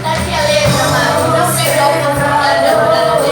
Tá aqui a letra, amado. Não pegou o computador.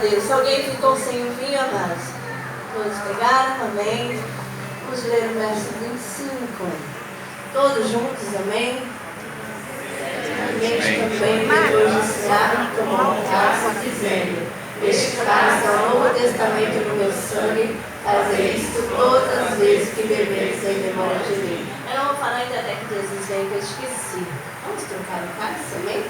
Deus. Se alguém ficou sem o vinho, amados, todos pegaram, amém. Vamos ler o verso 25. Todos juntos, amém. Gente também, depois de cear, tomou um cálice, dizendo: este cálice é o Novo Testamento no meu sangue, fazer isto todas as vezes que beberes em memória de mim. Eu não vou falar ainda até que Jesus vem, que eu esqueci. Vamos trocar o cálice, amém?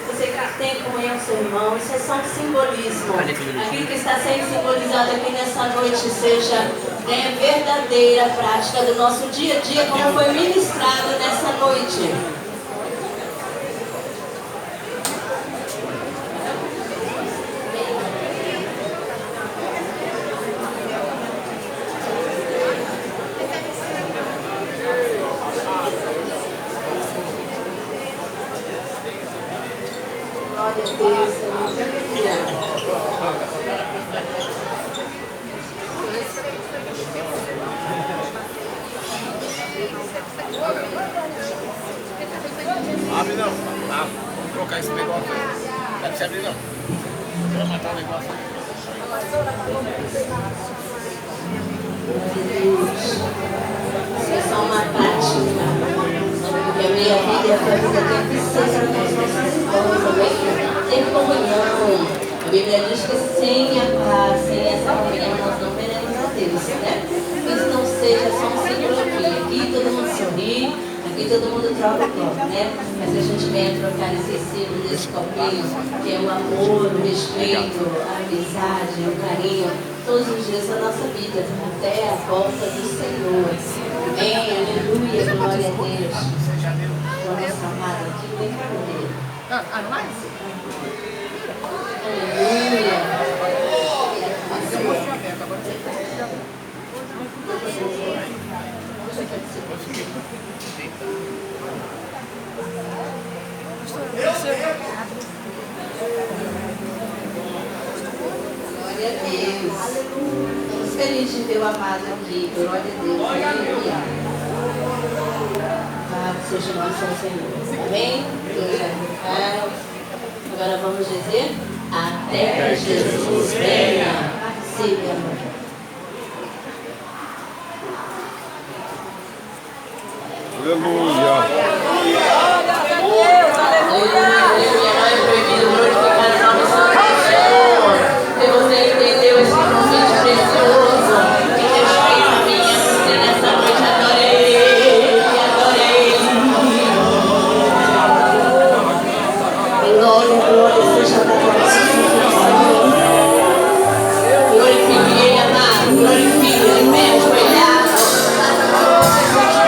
Você que tem comunhão com seu irmão, isso é só um simbolismo. Aquilo que está sendo simbolizado aqui nessa noite seja verdadeira prática do nosso dia a dia, como foi ministrado nessa noite. Glória a Deus, Abre não, vamos trocar esse negócio aí. Não deve se abrir não. Vou matar o negócio aí. isso é só uma prática. Porque a minha vida e a tua vida tem que ser com os nossos irmãos, amém? Ter comunhão. A Bíblia diz que sem a paz, sem essa comunhão, nós não veremos a Deus, né? Que isso não seja só um ciclo aqui. Aqui todo mundo sorri, aqui todo mundo troca o copo, né? Mas a gente venha trocar esse símbolo desse copinho, que é o amor, o respeito, a amizade, o carinho, todos os dias da nossa vida, até a volta do Senhor. Amém, aleluia, glória a Deus. Nossa amada, aqui vem poder. Aleluia. Glória a Deus. Estamos felizes de ter o amado aqui. Glória a Deus. Aleluia. Louvado seja o nosso Senhor. Amém? Todos já ficaram. Agora vamos dizer: até que Jesus venha. Siga, amor. Aleluia. Aleluia. Não é proibido glorificar o nome santo do Senhor. Se você entendeu esse convite precioso, que Deus fez a mim e a você nessa noite, adorei. Glória, glória seja dada a Senhor. Glorifique Ele, amado. Glorifique Ele, bem ajoelhado.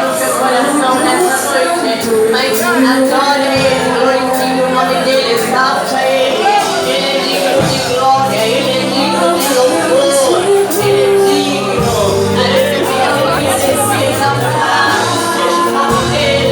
No seu coração nessa noite. Mas adore Ele, glorifique o nome dEle, exalte Ele. Ele é digno de glória, Ele é digno de louvor. Ele é digno. Aleluia, Ele merece exaltar. Seja o nome dEle.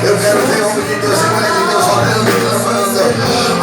Eu quero ver homem de Deus e mulher de Deus orando, clamando.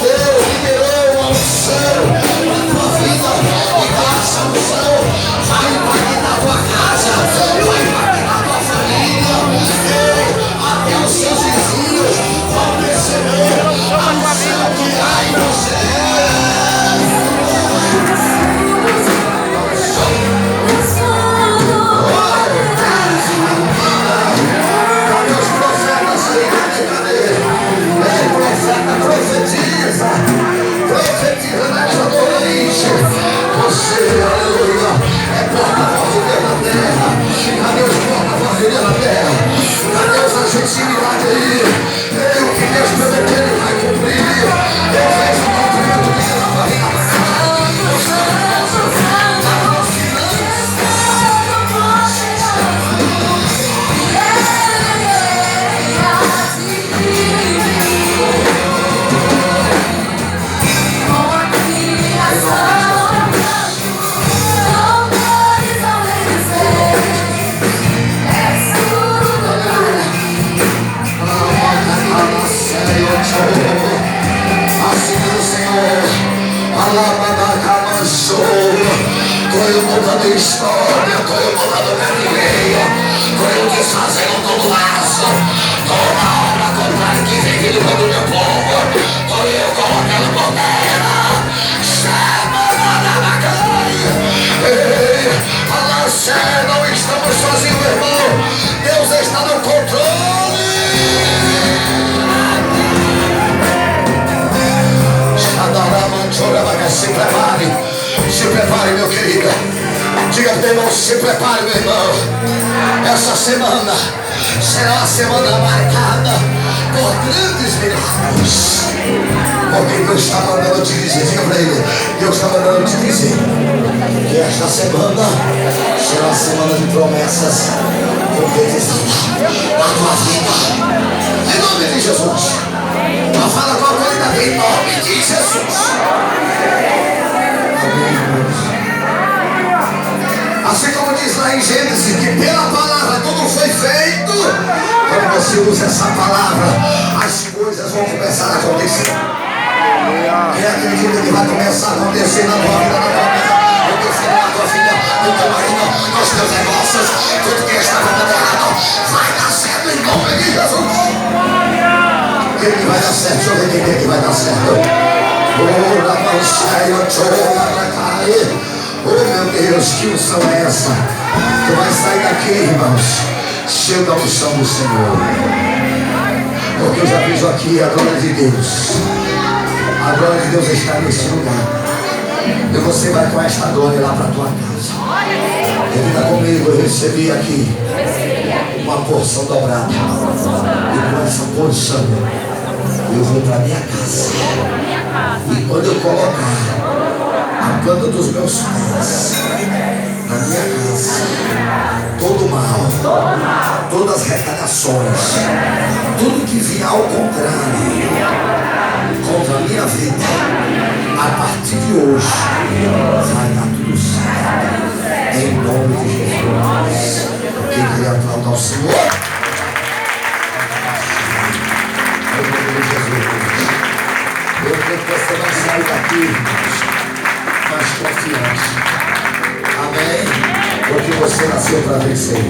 Deus liberou uma unção na tua vida e graça a unção Estou eu mudando história, estou eu mudando caminho, estou eu desfazendo todo laço, toda obra contrária que vem vindo contra o meu povo, estou eu colocando por terra. Chama na bacanha. Fala, não estamos sozinhos, irmão. Deus está no controle. Se prepare, meu querido. Diga pro meu irmão, se prepare, meu irmão. Essa semana será uma semana marcada por grandes milagres. Porque Deus está mandando te dizer, diga pra ele, Deus está mandando te dizer que esta semana será uma semana de promessas concretizadas na tua vida. Em nome de Jesus. Não fala com a autoridade, em nome de Jesus. Assim como diz lá em Gênesis, que pela palavra tudo foi feito. Quando você usa essa palavra, as coisas vão começar a acontecer. Quem acredita que vai começar a acontecer na tua vida, na tua casa, no teu filho, na tua filha, no teu marido, nos teus negócios, tudo que estava dando errado, vai dar certo em nome de Jesus. Quem que vai dar certo? Deixa eu ver quem que vai dar certo. Oh meu Deus, que unção é essa? Tu vai sair daqui, irmãos, cheio da unção do Senhor. Porque eu já vejo aqui a glória de Deus. A glória de Deus está neste lugar. E você vai com esta glória lá para a tua casa. Repita comigo, eu recebi aqui uma porção dobrada. E com essa porção eu vou para minha casa. E quando eu colocar a planta dos meus pés na minha casa, todo mal, todas as retaliações, tudo que vier ao contrário contra a minha vida, a partir de hoje vai dar tudo certo em nome de Jesus. Quem queria aplaudir ao Senhor? Em nome de Jesus. Eu creio que você vai sair daqui, irmãos, mais confiante. Amém? Porque você nasceu para vencer.